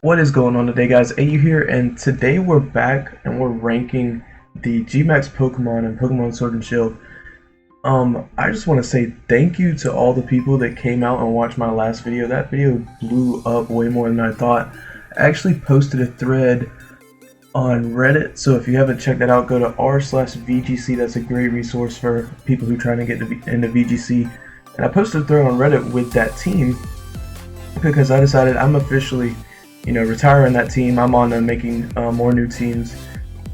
What is going on today, guys? AU here, and today we're back and we're ranking the GMAX Pokemon and Pokemon Sword and Shield. I just want to say thank you to all the people that came out and watched my last video. That video blew up way more than I thought. I actually posted a thread on Reddit, so if you haven't checked that out, go to r/VGC. That's a great resource for people who are trying to get into VGC. And I posted a thread on Reddit with that team because I decided I'm officially retiring that team. I'm on to making more new teams.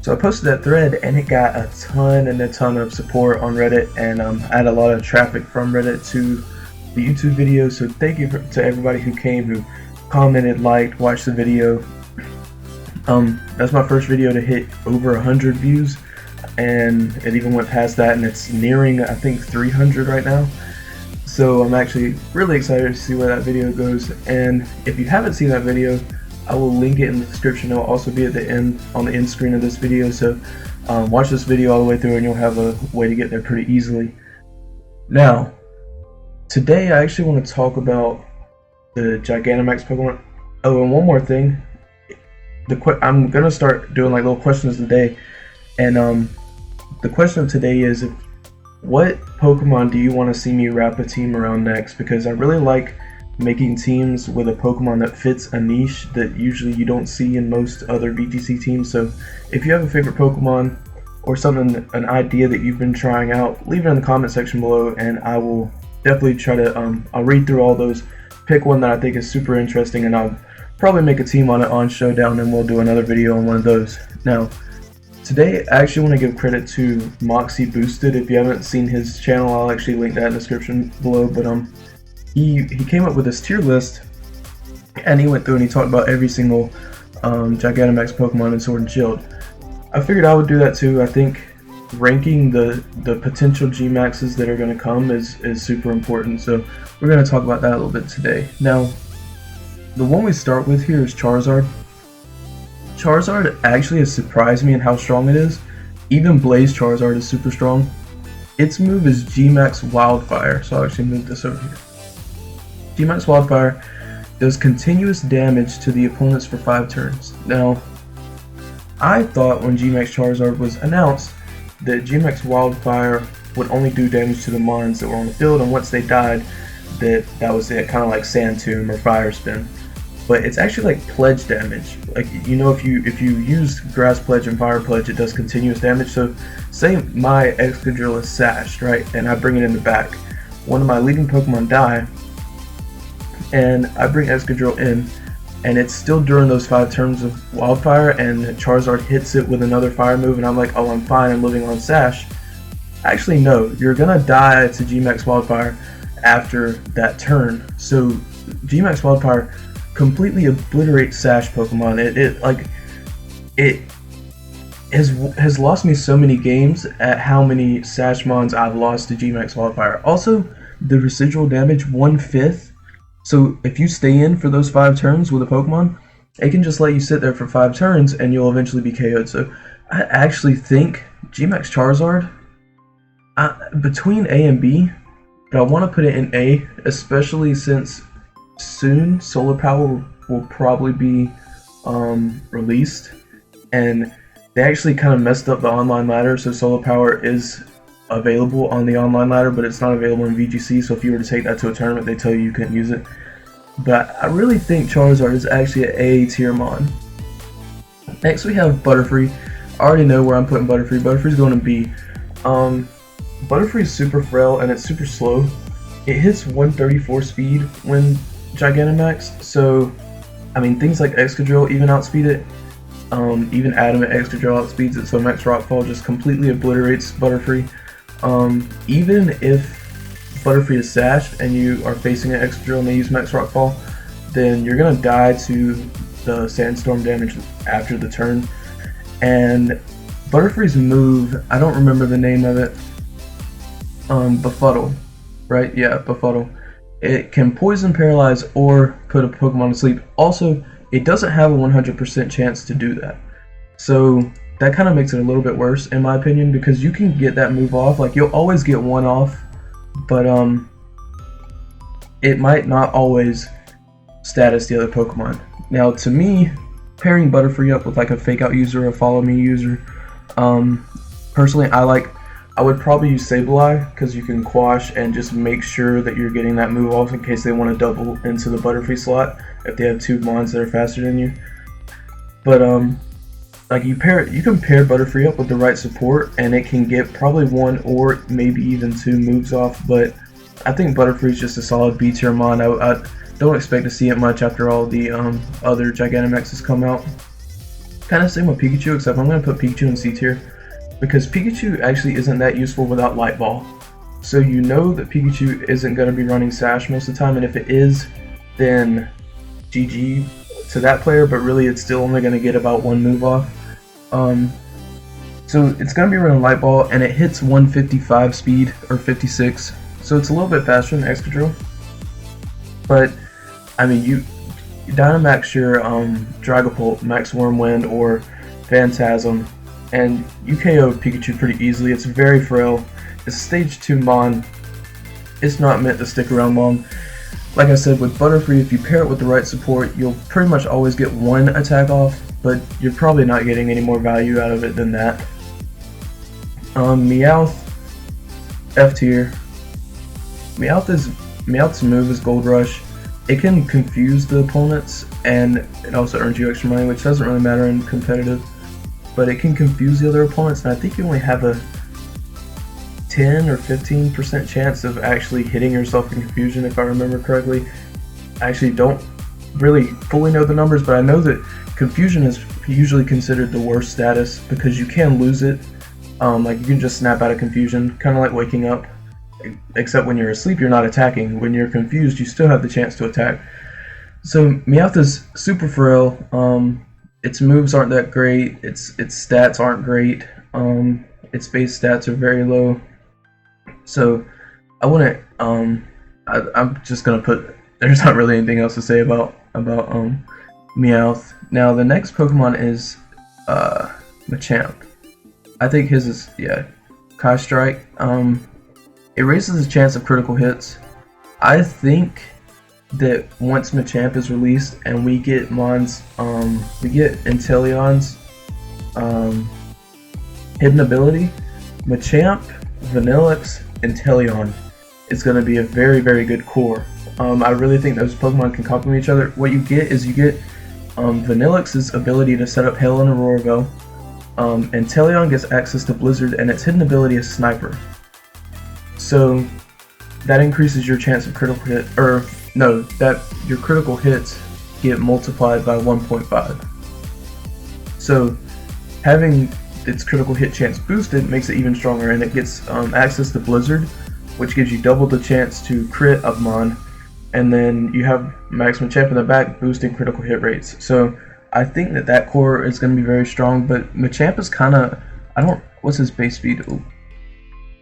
So I posted that thread and it got a ton of support on Reddit, and I had a lot of traffic from Reddit to the YouTube video. So thank you to everybody who came, who commented, liked, watched the video. That's my first video to hit over 100 views, and it even went past that, and it's nearing, I think, 300 right now. So I'm actually really excited to see where that video goes. And if you haven't seen that video, I will link it in the description. It will also be at the end, on the end screen of this video. So watch this video all the way through and you'll have a way to get there pretty easily. Now, today I actually want to talk about the GigantamaX Pokemon. Oh, and one more thing. I'm going to start doing like little questions of the day. And the question of today is, what Pokemon do you want to see me wrap a team around next? Because I really like making teams with a Pokemon that fits a niche that usually you don't see in most other VGC teams. So if you have a favorite Pokemon or something, an idea that you've been trying out, leave it in the comment section below, and I will definitely try to, I'll read through all those, pick one that I think is super interesting, and I'll probably make a team on it on Showdown, and we'll do another video on one of those. Now, today I actually want to give credit to Moxie Boosted. If you haven't seen his channel, I'll actually link that in the description below. But he came up with this tier list, and he went through and he talked about every single Gigantamax Pokemon in Sword and Shield. I figured I would do that too. I think ranking the potential Gmaxes that are going to come is super important. So we're going to talk about that a little bit today. Now, the one we start with here is Charizard. Charizard actually has surprised me in how strong it is. Even Blaze Charizard is super strong. Its move is GMAX Wildfire, so I'll actually move this over here. GMAX Wildfire does continuous damage to the opponents for 5 turns. Now, I thought when GMAX Charizard was announced that GMAX Wildfire would only do damage to the mons that were on the field, and once they died, that was it, kind of like Sand Tomb or Fire Spin. But it's actually like pledge damage. Like, if you use Grass Pledge and Fire Pledge, it does continuous damage. So say my Excadrill is sashed, right, and I bring it in the back. One of my leading Pokemon die, and I bring Excadrill in, and it's still during those 5 turns of Wildfire, and Charizard hits it with another fire move, and I'm like, oh, I'm fine, I'm living on sash. Actually, no, you're gonna die to GMAX Wildfire after that turn. So GMAX Wildfire completely obliterates sash Pokemon. It has lost me so many games at how many sash mons I've lost to GMAX Wildfire. Also, the residual damage 1/5. So if you stay in for those 5 turns with a Pokemon, it can just let you sit there for 5 turns and you'll eventually be KO'd. So I actually think GMAX Charizard, between A and B, but I want to put it in A, especially since soon Solar Power will probably be released, and they actually kind of messed up the online ladder. So Solar Power is available on the online ladder, but it's not available in VGC. So if you were to take that to a tournament, they tell you couldn't use it. But I really think Charizard is actually an A tier mon. Next we have Butterfree. I already know where I'm putting Butterfree. Butterfree's going to B. Butterfree is super frail and it's super slow. It hits 134 speed when Gigantamax, so I mean things like Excadrill even outspeed it. Even Adamant Excadrill outspeeds it, so Max Rockfall just completely obliterates Butterfree. Even if Butterfree is sashed and you are facing an Excadrill and they use Max Rockfall, then you're gonna die to the Sandstorm damage after the turn. And Butterfree's move, I don't remember the name of it. Befuddle, right? Yeah, Befuddle. It can poison, paralyze, or put a Pokemon to sleep. Also, it doesn't have a 100% chance to do that. So that kind of makes it a little bit worse, in my opinion, because you can get that move off. Like, you'll always get one off, but it might not always status the other Pokemon. Now, to me, pairing Butterfree up with like a Fake Out user or a Follow Me user, personally, I would probably use Sableye because you can quash and just make sure that you're getting that move off in case they want to double into the Butterfree slot if they have two Mons that are faster than you. But like you can pair Butterfree up with the right support and it can get probably one or maybe even two moves off. But I think Butterfree is just a solid B tier Mon. I don't expect to see it much after all the other Gigantamaxes come out. Kind of same with Pikachu, except I'm going to put Pikachu in C tier because Pikachu actually isn't that useful without Light Ball. So you know that Pikachu isn't going to be running Sash most of the time, and if it is, then GG to that player, but really it's still only going to get about one move off. So it's going to be running Light Ball, and it hits 155 speed, or 56, so it's a little bit faster than Excadrill. But, I mean, you Dynamax your Dragapult, Max Wormwind, or Phantasm, and you KO Pikachu pretty easily. It's very frail. It's a stage 2 Mon. It's not meant to stick around long. Like I said, with Butterfree, if you pair it with the right support, you'll pretty much always get one attack off, but you're probably not getting any more value out of it than that. Meowth, F tier. Meowth's move is Gold Rush. It can confuse the opponents, and it also earns you extra money, which doesn't really matter in competitive. But it can confuse the other opponents, and I think you only have a 10 or 15% chance of actually hitting yourself in confusion, if I remember correctly. I actually don't really fully know the numbers, but I know that confusion is usually considered the worst status because you can lose it. Like you can just snap out of confusion, kind of like waking up, except when you're asleep you're not attacking. When you're confused you still have the chance to attack. So Meowth is super frail. Its moves aren't that great, its stats aren't great, its base stats are very low. So I wouldn't, I'm just gonna put, there's not really anything else to say about Meowth. Now the next Pokemon is Machamp. I think his is, yeah, Kai Strike. It raises his chance of critical hits. I think that once Machamp is released and we get Mons, we get Inteleon's hidden ability, Machamp, Vanillix, Inteleon is going to be a very, very good core. I really think those Pokemon can complement each other. What you get is you get Vanillix's ability to set up Hail and Auroraville. Inteleon gets access to Blizzard, and its hidden ability is Sniper. So that increases your chance of critical hit, or no, that your critical hits get multiplied by 1.5. So having its critical hit chance boosted makes it even stronger, and it gets access to Blizzard, which gives you double the chance to crit a Mon, and then you have Max Machamp in the back boosting critical hit rates. So I think that core is going to be very strong, but Machamp is kind of, what's his base speed? Ooh.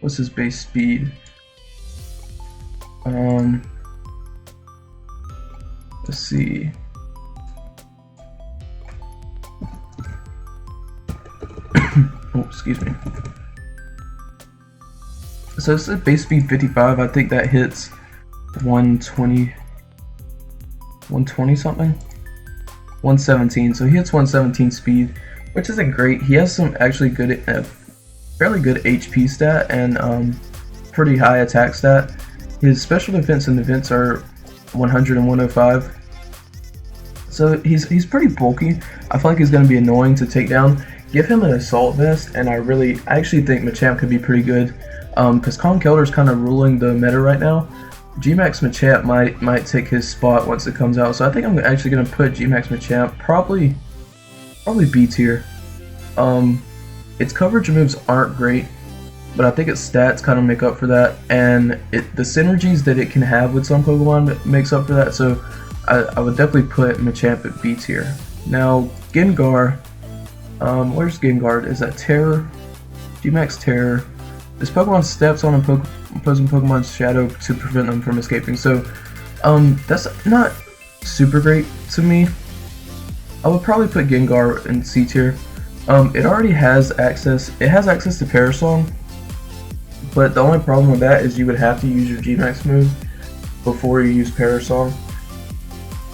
What's his base speed? Let's see. Oh, excuse me. So it's at base speed 55. I think that hits 120 something? 117. So he hits 117 speed, which isn't great. He has some actually good, fairly good HP stat and pretty high attack stat. His special defense and defense are 100 and 105. So he's pretty bulky. I feel like he's going to be annoying to take down. Give him an Assault Vest, and I actually think Machamp could be pretty good. Because Conkeldur's kind of ruling the meta right now. GMAX Machamp might take his spot once it comes out. So I think I'm actually going to put GMAX Machamp probably B tier. Its coverage moves aren't great, but I think its stats kind of make up for that, and the synergies that it can have with some Pokemon makes up for that. So I would definitely put Machamp at B tier. Now Gengar, where's Gengar? Is that Terror? GMAX Terror. This Pokemon steps on opposing Pokemon's shadow to prevent them from escaping. So that's not super great to me. I would probably put Gengar in C tier. It already has access. It has access to Parasong, but the only problem with that is you would have to use your GMAX move before you use Parasong.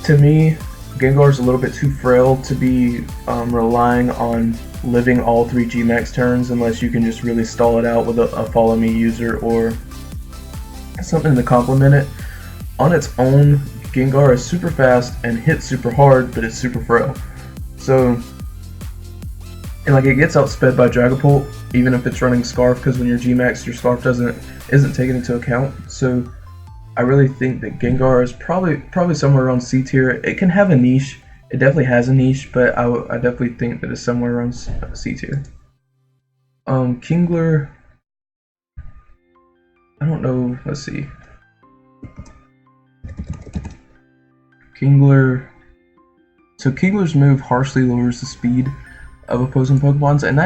To me, Gengar's a little bit too frail to be relying on living all 3 GMAX turns unless you can just really stall it out with a follow me user or something to complement it. On its own, Gengar is super fast and hits super hard, but it's super frail. So, and like it gets outsped by Dragapult, even if it's running Scarf, because when you're GMAX, your Scarf isn't taken into account. So, I really think that Gengar is probably somewhere around C tier. It can have a niche. It definitely has a niche, but I definitely think that it's somewhere around C tier. Kingler, I don't know. Let's see. Kingler. So Kingler's move harshly lowers the speed of opposing Pokemons, and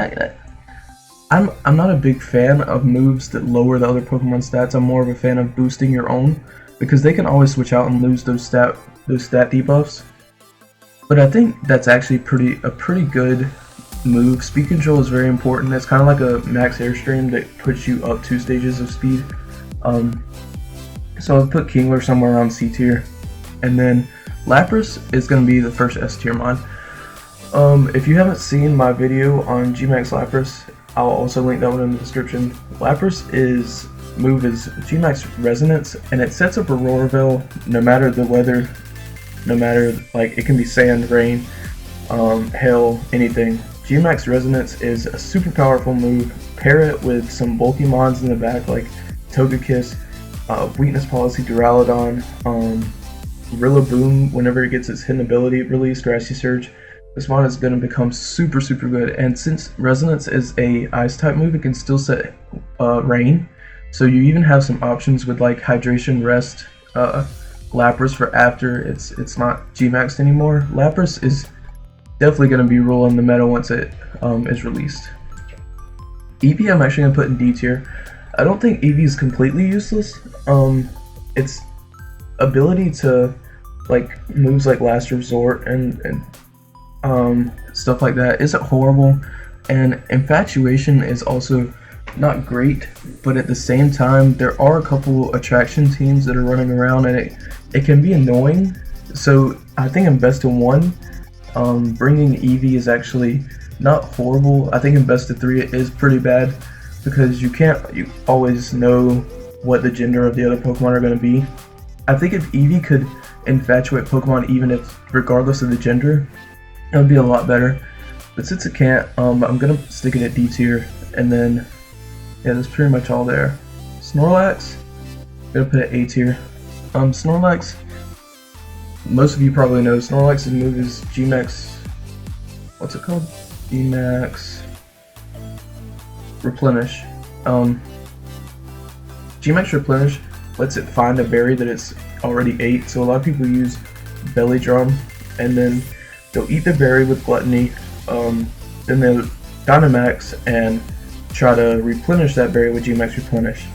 I'm not a big fan of moves that lower the other Pokemon stats. I'm more of a fan of boosting your own, because they can always switch out and lose those stat debuffs. But I think that's actually a pretty good move. Speed control is very important. It's kind of like a max airstream that puts you up 2 stages of speed. So I'll put Kingler somewhere around C tier, and then Lapras is going to be the first S tier mod. If you haven't seen my video on GMAX Lapras, I'll also link that one in the description. Lapras' move is GMAX Resonance, and it sets up Aurora Veil no matter the weather, no matter, like, it can be sand, rain, hail, anything. GMAX Resonance is a super powerful move. Pair it with some bulky mons in the back like Togekiss, Weakness Policy Duraludon, Rillaboom whenever it gets its hidden ability released, Grassy Surge. This mod is going to become super good, and since Resonance is a Ice type move, it can still set Rain. So you even have some options with like Hydration, Rest, Lapras for after it's not GMAXed anymore. Lapras is definitely going to be ruling the meta once it is released. Eevee I'm actually going to put in D tier. I don't think Eevee is completely useless. Its ability to like moves like Last Resort and stuff like that isn't horrible, and Infatuation is also not great, but at the same time there are a couple attraction teams that are running around, and it can be annoying. So I think in best of 1, bringing Eevee is actually not horrible. I think in best of 3 it is pretty bad, because you always know what the gender of the other Pokemon are going to be. I think if Eevee could infatuate Pokemon even if regardless of the gender, it would be a lot better. But since it can't, I'm going to stick it at D tier, and then yeah, that's pretty much all there. Snorlax, I'm going to put it A tier. Snorlax, most of you probably know Snorlax's move is GMAX, what's it called? GMAX Replenish. GMAX Replenish lets it find a berry that it's already ate, so a lot of people use Belly Drum, and then they'll eat the berry with Gluttony, then they'll Dynamax and try to replenish that berry with GMAX Replenish.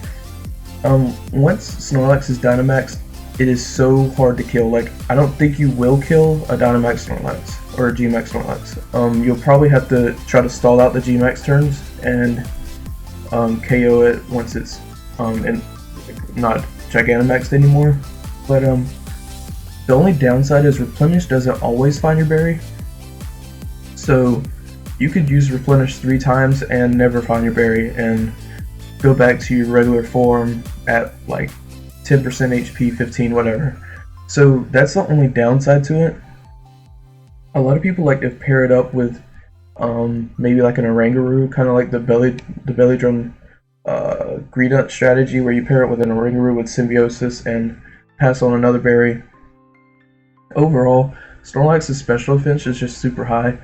Once Snorlax is Dynamaxed, it is so hard to kill. Like, I don't think you will kill a Dynamax Snorlax or a GMAX Snorlax. You'll probably have to try to stall out the GMAX turns and KO it once it's not Gigantamaxed anymore. But the only downside is Replenish doesn't always find your berry. So you could use Replenish 3 times and never find your berry and go back to your regular form at like 10% HP, 15, whatever. So that's the only downside to it. A lot of people like to pair it up with maybe like an Oranguru, kind of like the belly drum Greedent strategy, where you pair it with an Oranguru with Symbiosis and pass on another berry. Overall, Snorlax's special defense is just super high.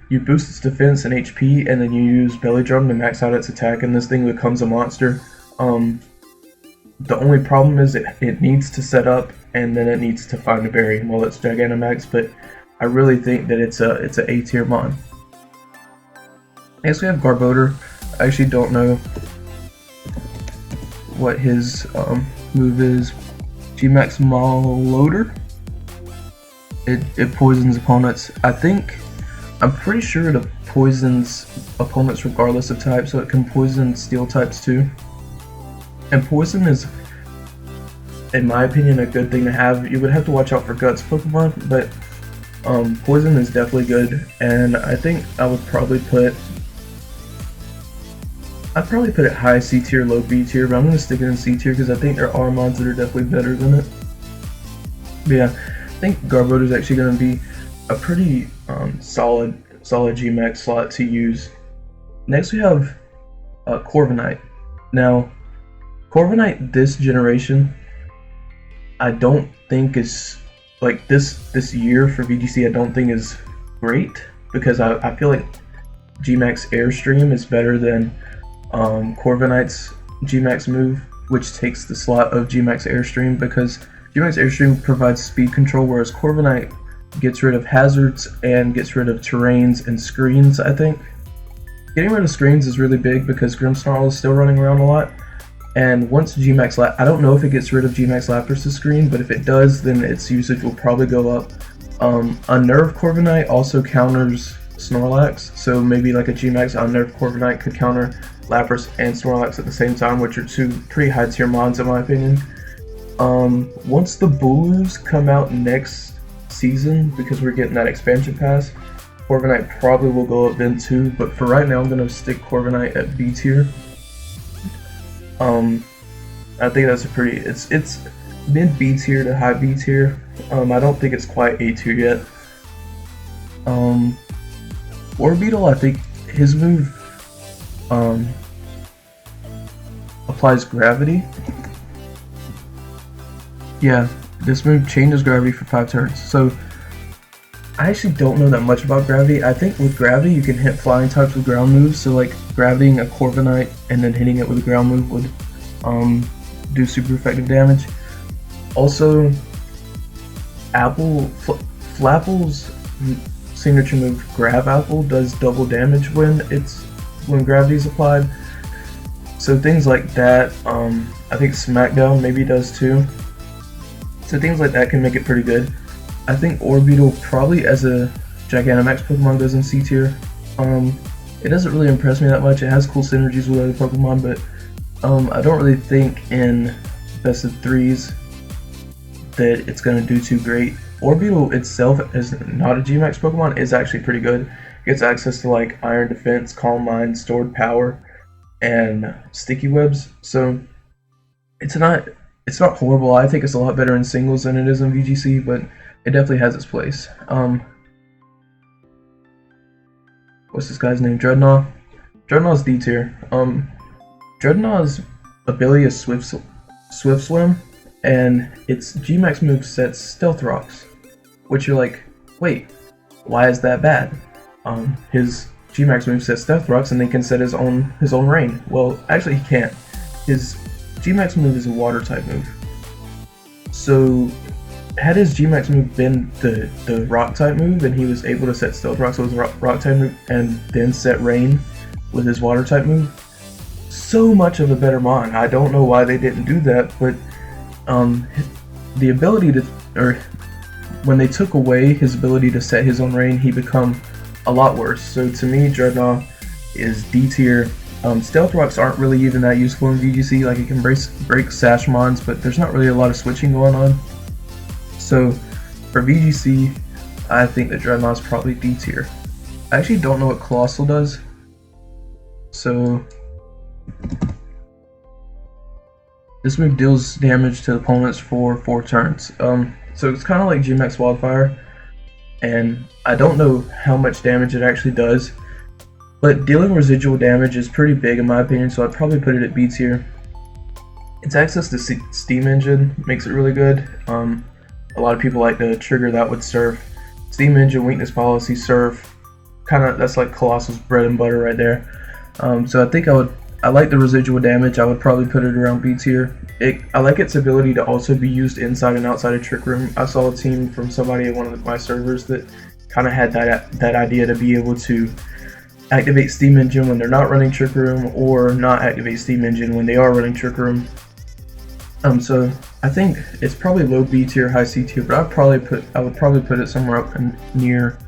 You boost its defense and HP, and then you use Belly Drum to max out its attack, and this thing becomes a monster. The only problem is it needs to set up, and then it needs to find a berry while it's Gigantamax, but I really think that it's a A tier mon. Next we have Garbodor. I actually don't know what his move is. GMAX Maloder. It poisons opponents. I'm pretty sure it poisons opponents regardless of type, so it can poison steel types too. And poison is, in my opinion, a good thing to have. You would have to watch out for Guts Pokemon, but Poison is definitely good, and I think I'd probably put it high C tier, low B tier, but I'm gonna stick it in C tier because I think there are mods that are definitely better than it. But yeah, I think Garbodor is actually gonna be a pretty solid GMAX slot to use. Next we have Korbinite. Now, Korbinite this generation, I don't think is like this year for VGC. I don't think is great because I feel like GMAX Airstream is better than Korbinite's GMAX move, which takes the slot of GMAX Airstream, because GMAX Airstream provides speed control, whereas Korbinite gets rid of hazards and gets rid of terrains and screens. I think getting rid of screens is really big because Grimmsnarl is still running around a lot, and once GMAX I don't know if it gets rid of GMAX Lapras' screen, but if it does, then its usage will probably go up. Unnerved Korbinite also counters Snorlax, so maybe like a GMAX Unnerved Korbinite could counter Lapras and Snorlax at the same time, which are two pretty high tier mods in my opinion. Once the Booloos come out next season, because we're getting that expansion pass, Korbinite probably will go up then too, but for right now I'm going to stick Korbinite at B tier. I think that's a pretty, it's mid B tier to high B tier. I don't think it's quite A tier yet. Orbeetle, I think his move applies gravity. Yeah, this move changes gravity for 5 turns. So I actually don't know that much about gravity. I think with gravity you can hit flying types with ground moves, so like gravitying a Korbinite and then hitting it with a ground move would do super effective damage. Also, Flapple's signature move Grab Apple does double damage when gravity is applied. So things like that, I think Smackdown maybe does too. So things like that can make it pretty good. I think Orbeetle probably as a Gigantamax Pokemon goes in C tier. It doesn't really impress me that much. It has cool synergies with other Pokemon, but I don't really think in best of 3s that it's going to do too great. Orbeetle itself is not a GMAX Pokemon, is actually pretty good. It gets access to like Iron Defense, Calm Mind, Stored Power, and Sticky Webs, so it's not horrible. I think it's a lot better in singles than it is in VGC, but it definitely has its place. What's this guy's name? Dreadnought. Dreadnought's D tier. Dreadnought's ability is Swift Swim, and its GMAX move sets Stealth Rocks, which you're like, wait, why is that bad? His GMAX move sets Stealth Rocks, and they can set his own rain. Well, actually he can't. His GMAX move is a water type move. So had his GMAX move been the rock type move, and he was able to set Stealth Rocks with his rock type move and then set rain with his water type move, so much of a better mon. I don't know why they didn't do that, but the ability to, or when they took away his ability to set his own rain, he become a lot worse. So to me, Dreadnought is D tier. Stealth Rocks aren't really even that useful in VGC. Like, it can break Sash mons, but there's not really a lot of switching going on. So for VGC, I think that Dreadnought's probably D tier. I actually don't know what Colossal does, so this move deals damage to opponents for 4 turns. So it's kind of like GMAX Wildfire, and I don't know how much damage it actually does, but dealing residual damage is pretty big in my opinion, so I'd probably put it at B tier. Its access to Steam Engine makes it really good. A lot of people like to trigger that with Surf. Steam Engine, Weakness Policy, Surf, that's like Colossal's bread and butter right there. So I think I like the residual damage. I would probably put it around B tier. I like its ability to also be used inside and outside of Trick Room. I saw a team from somebody at one of my servers that kind of had that idea to be able to activate Steam Engine when they're not running Trick Room, or not activate Steam Engine when they are running Trick Room. So I think it's probably low B tier, high C tier, but I would probably put it somewhere up near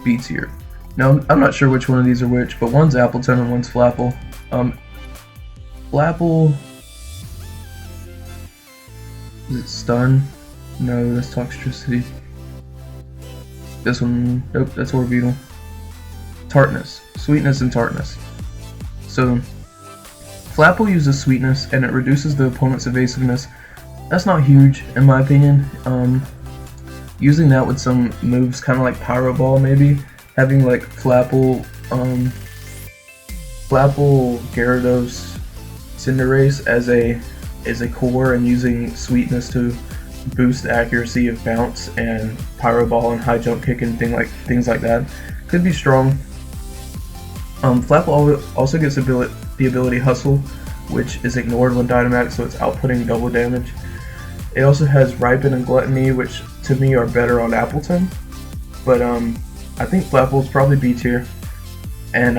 B tier. Now I'm not sure which one of these are which, but one's Appleton and one's Flapple. Flapple, is it Stun? No, that's Toxicity. This one, nope, that's Orbeetle. Tartness, sweetness and tartness. So Flapple uses sweetness and it reduces the opponent's evasiveness. That's not huge in my opinion. Using that with some moves kind of like Pyro Ball maybe, having like Flapple, Gyarados, Cinderace as a core and using sweetness to boost the accuracy of bounce and Pyro Ball and high jump kick and things like that could be strong. Flapple also gets the ability Hustle, which is ignored when Dynamax, so it's outputting double damage. It also has Ripen and Gluttony, which to me are better on Appleton, but I think Flapple is probably B tier, and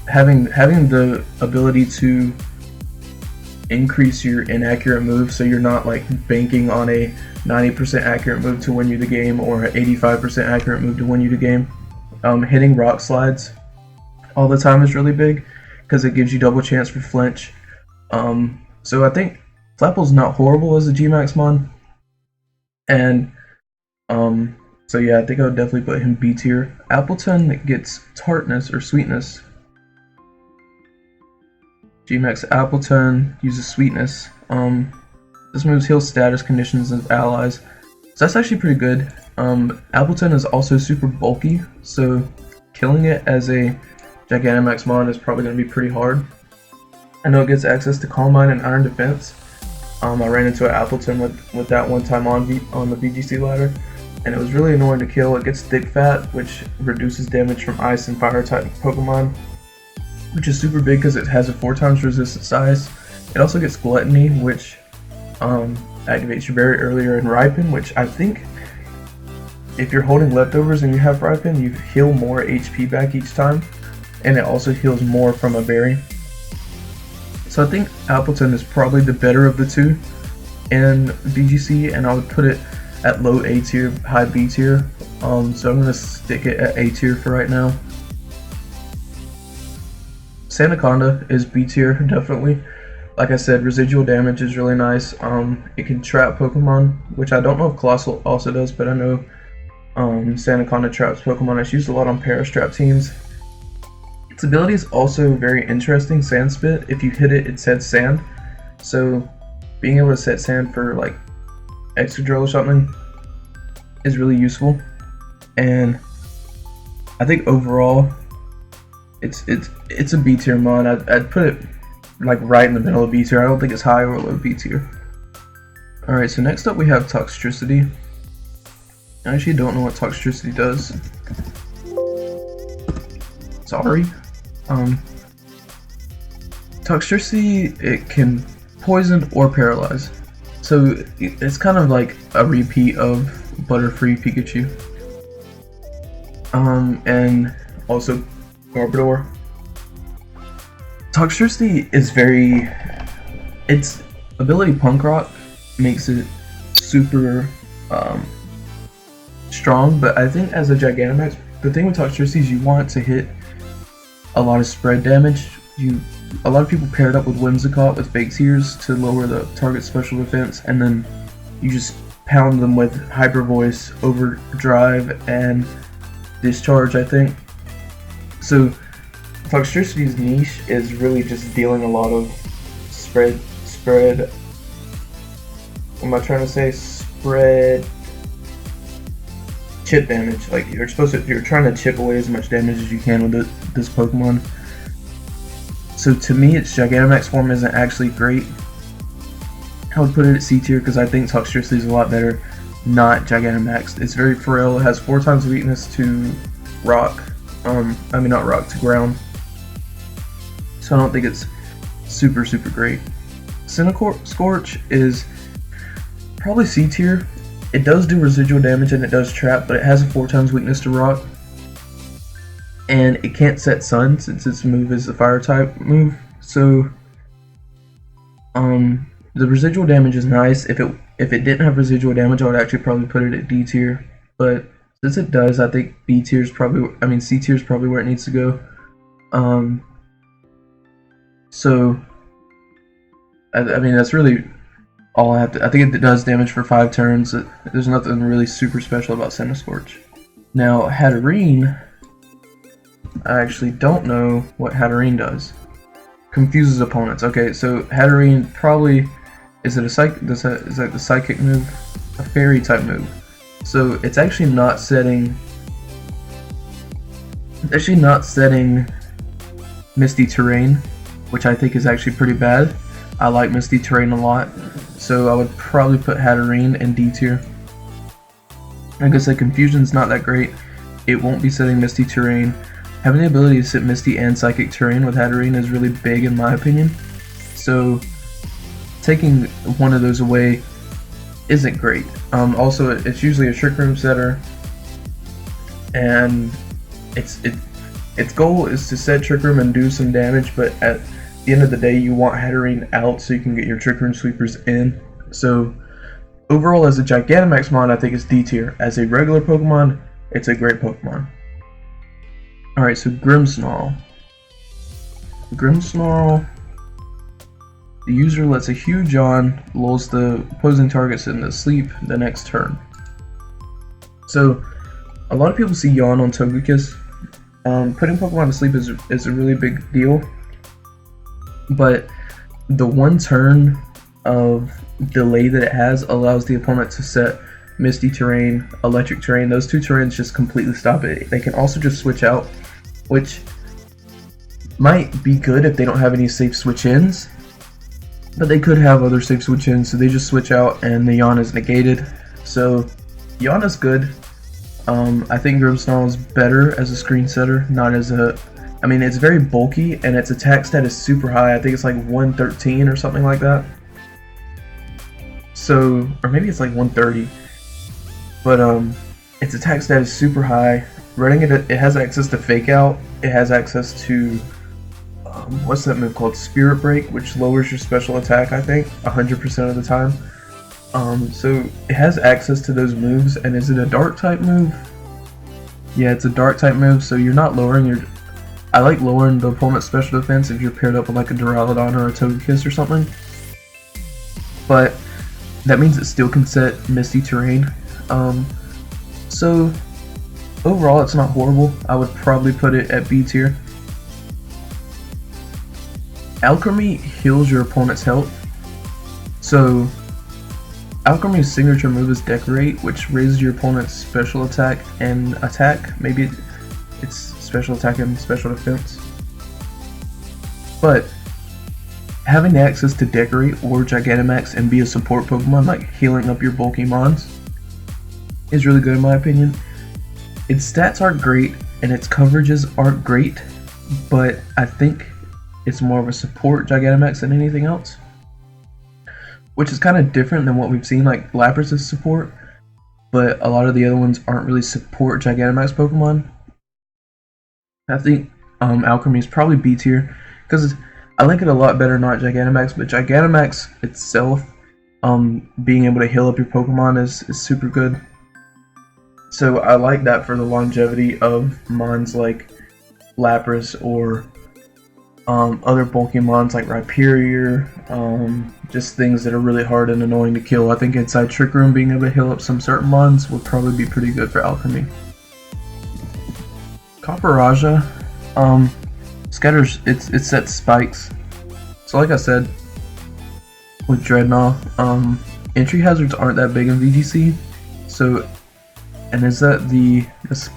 having the ability to increase your inaccurate move, so you're not like banking on a 90% accurate move to win you the game or an 85% accurate move to win you the game. Hitting rock slides all the time is really big because it gives you double chance for flinch. So I think Flapple's not horrible as a GMAX mon, and so yeah, I think I would definitely put him B tier. Appleton gets tartness or sweetness. GMAX Appleton uses sweetness. This moves heals status conditions of allies, so that's actually pretty good. Appleton is also super bulky, so killing it as a Gigantamax mon is probably going to be pretty hard. I know it gets access to Calm Mind and Iron Defense. I ran into an Appleton with that one time on the VGC ladder, and it was really annoying to kill. It gets Thick Fat, which reduces damage from Ice and Fire type Pokemon, which is super big because it has a 4 times resistance to Ice. It also gets Gluttony, which activates you very earlier, and Ripen, which I think if you're holding leftovers and you have Ripen, you heal more HP back each time, and it also heals more from a berry. So I think Appleton is probably the better of the two in VGC, and I would put it at low A tier, high B tier. So I'm going to stick it at A tier for right now. Sandaconda is B tier, definitely. Like I said, residual damage is really nice. It can trap Pokemon, which I don't know if Colossal also does, but I know Sandaconda traps Pokemon. It's used a lot on Parastrap teams. Its ability is also very interesting, Sand Spit. If you hit it, it sets sand. So being able to set sand for like Excadrill or something is really useful. And I think overall, it's a B tier mon. I'd put it like right in the middle of B tier. I don't think it's high or low B tier. Alright, so next up we have Toxtricity. I actually don't know what Toxtricity does. Sorry. Toxtricity, it can poison or paralyze. So it's kind of like a repeat of Butterfree Pikachu. And also Garbodor. Toxtricity is its ability Punk Rock makes it super strong, but I think as a Gigantamax, the thing with Toxtricity is you want to hit a lot of spread damage. A lot of people pair it up with Whimsicott with Fake Tears to lower the target's special defense, and then you just pound them with Hyper Voice, Overdrive, and Discharge, I think. So Toxtricity's niche is really just dealing a lot of spread. What am I trying to say? Spread chip damage. Like you're trying to chip away as much damage as you can with this Pokemon. So to me, its Gigantamax form isn't actually great. I would put it at C tier because I think Toxtricity is a lot better, not Gigantamax. It's very frail. It has 4 times weakness to rock. Not rock, to ground. So I don't think it's super great. Scorch is probably C tier. It does do residual damage and it does trap, but it has a 4 times weakness to rock. And it can't set Sun since its move is a fire type move. So the residual damage is nice. If it didn't have residual damage, I would actually probably put it at D tier. But since it does, I think C tier is probably where it needs to go. So I mean that's really all I have to. I think it does damage for 5 turns. There's nothing really super special about Scorch. Now, Hatterene, I actually don't know what Hatterene does. Confuses opponents. Okay, so Hatterene probably, is it a is that the psychic move? A fairy type move. So it's actually not setting Misty Terrain, which I think is actually pretty bad. I like Misty Terrain a lot, so I would probably put Hatterene in D tier. Like I said, Confusion's not that great. It won't be setting Misty Terrain. Having the ability to set Misty and Psychic Terrain with Hatterene is really big in my opinion. So taking one of those away isn't great. Also, it's usually a Trick Room setter, and its goal is to set Trick Room and do some damage, but at the end of the day, you want Hatterene out so you can get your Trick Room sweepers in. So overall, as a Gigantamax mon, I think it's D tier. As a regular Pokemon, it's a great Pokemon. Alright, so Grimmsnarl. Grimmsnarl, the user lets a huge yawn, lulls the opposing targets into sleep the next turn. So, a lot of people see yawn on Togekiss. Putting Pokemon to sleep is a really big deal, but the one turn of delay that it has allows the opponent to set Misty Terrain, Electric Terrain. Those two terrains just completely stop it. They can also just switch out, which might be good if they don't have any safe switch-ins, but they could have other safe switch-ins, so they just switch out and the yawn is negated. So yawn is good. I think Grimmsnarl is better as a screen setter, not as a... I mean, it's very bulky and its attack stat is super high. I think it's like 113 or something like that. So, or maybe it's like 130. But its attack stat is super high. Running it has access to Fake Out. It has access to what's that move called? Spirit Break, which lowers your special attack, I think, 100% of the time. So it has access to those moves. And is it a Dark type move? Yeah, it's a Dark type move. So you're not lowering your... I like lowering the opponent's special defense if you're paired up with like a Duraludon or a Togekiss or something. But that means it still can set Misty Terrain. So overall, it's not horrible. I would probably put it at B tier. Alchemy heals your opponent's health. So Alchemy's signature move is Decorate, which raises your opponent's special attack and attack. Maybe it's special attack and special defense. But having the access to Decorate or Gigantamax and be a support Pokemon, like healing up your bulky mons, is really good in my opinion. Its stats aren't great and its coverages aren't great, but I think it's more of a support Gigantamax than anything else, which is kind of different than what we've seen. Like Lapras is support, but a lot of the other ones aren't really support Gigantamax Pokemon. I think Alchemy is probably B tier because I like it a lot better, not Gigantamax, but Gigantamax itself, being able to heal up your Pokemon is super good. So I like that for the longevity of mons like Lapras or other bulky mons like Rhyperior, just things that are really hard and annoying to kill. I think inside Trick Room being able to heal up some certain mons would probably be pretty good for Alchemy. Copperajah, scatters, it sets spikes. So like I said, with Dreadnought, entry hazards aren't that big in VGC. So, and is that the, it's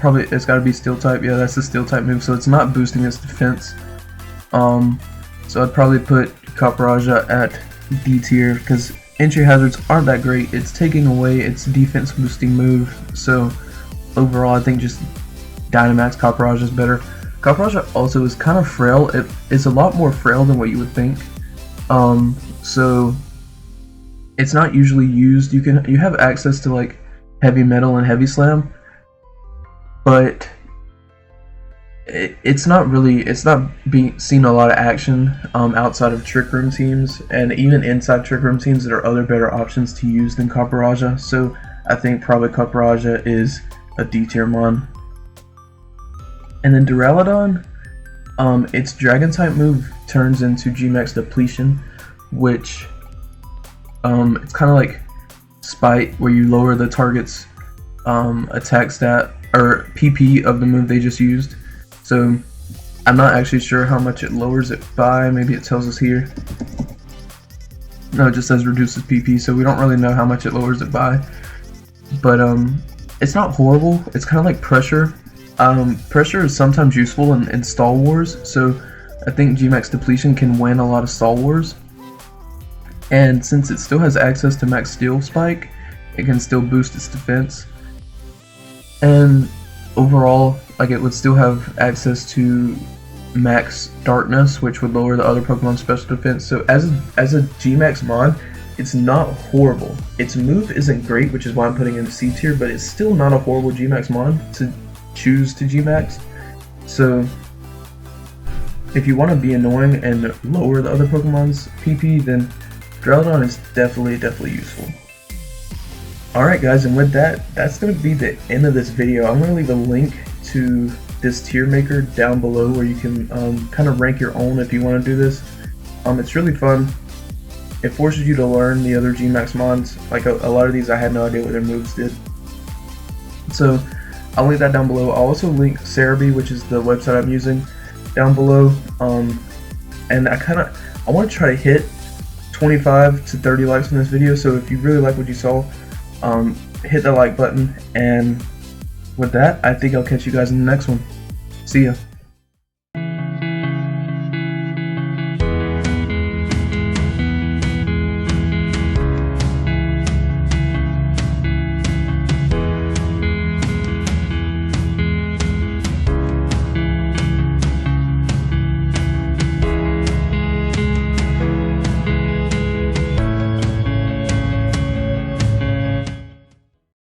gotta be Steel type, yeah, that's the Steel type move, so it's not boosting its defense. So I'd probably put Copperajah at D tier because entry hazards aren't that great. It's taking away its defense boosting move, so overall I think just Dynamax Copperajah is better. Copperajah also is kind of frail. It's a lot more frail than what you would think. So it's not usually used. You have access to like Heavy Metal and Heavy Slam, but it's not being seen a lot of action outside of Trick Room teams, and even inside Trick Room teams there are other better options to use than Copperajah. So I think probably Copperajah is a D tier mon. And then Duraludon, its Dragon type move turns into GMAX Depletion, which it's kind of like Spite, where you lower the target's attack stat, or PP of the move they just used. So I'm not actually sure how much it lowers it by. Maybe it tells us here. No, it just says reduces PP, so we don't really know how much it lowers it by. But it's not horrible. It's kind of like pressure. Pressure is sometimes useful in Stall Wars, so I think GMAX Depletion can win a lot of Stall Wars. And since it still has access to Max Steel Spike, it can still boost its defense. And overall, like, it would still have access to Max Darkness, which would lower the other Pokemon's special defense. So as a GMAX mod, it's not horrible. Its move isn't great, which is why I'm putting it in C tier, but it's still not a horrible GMAX mod to choose to GMAX. So if you want to be annoying and lower the other Pokemon's PP, then Drowdon is definitely useful. Alright guys, and with that, that's going to be the end of this video. I'm going to leave a link to this tier maker down below where you can kind of rank your own if you want to do this. It's really fun. It forces you to learn the other GMAX mods. Like a lot of these I had no idea what their moves did. So I'll link that down below. I'll also link Cerebi, which is the website I'm using, down below. And I want to try to hit 25 to 30 likes in this video, so if you really like what you saw, hit the like button, and with that, I think I'll catch you guys in the next one. See ya.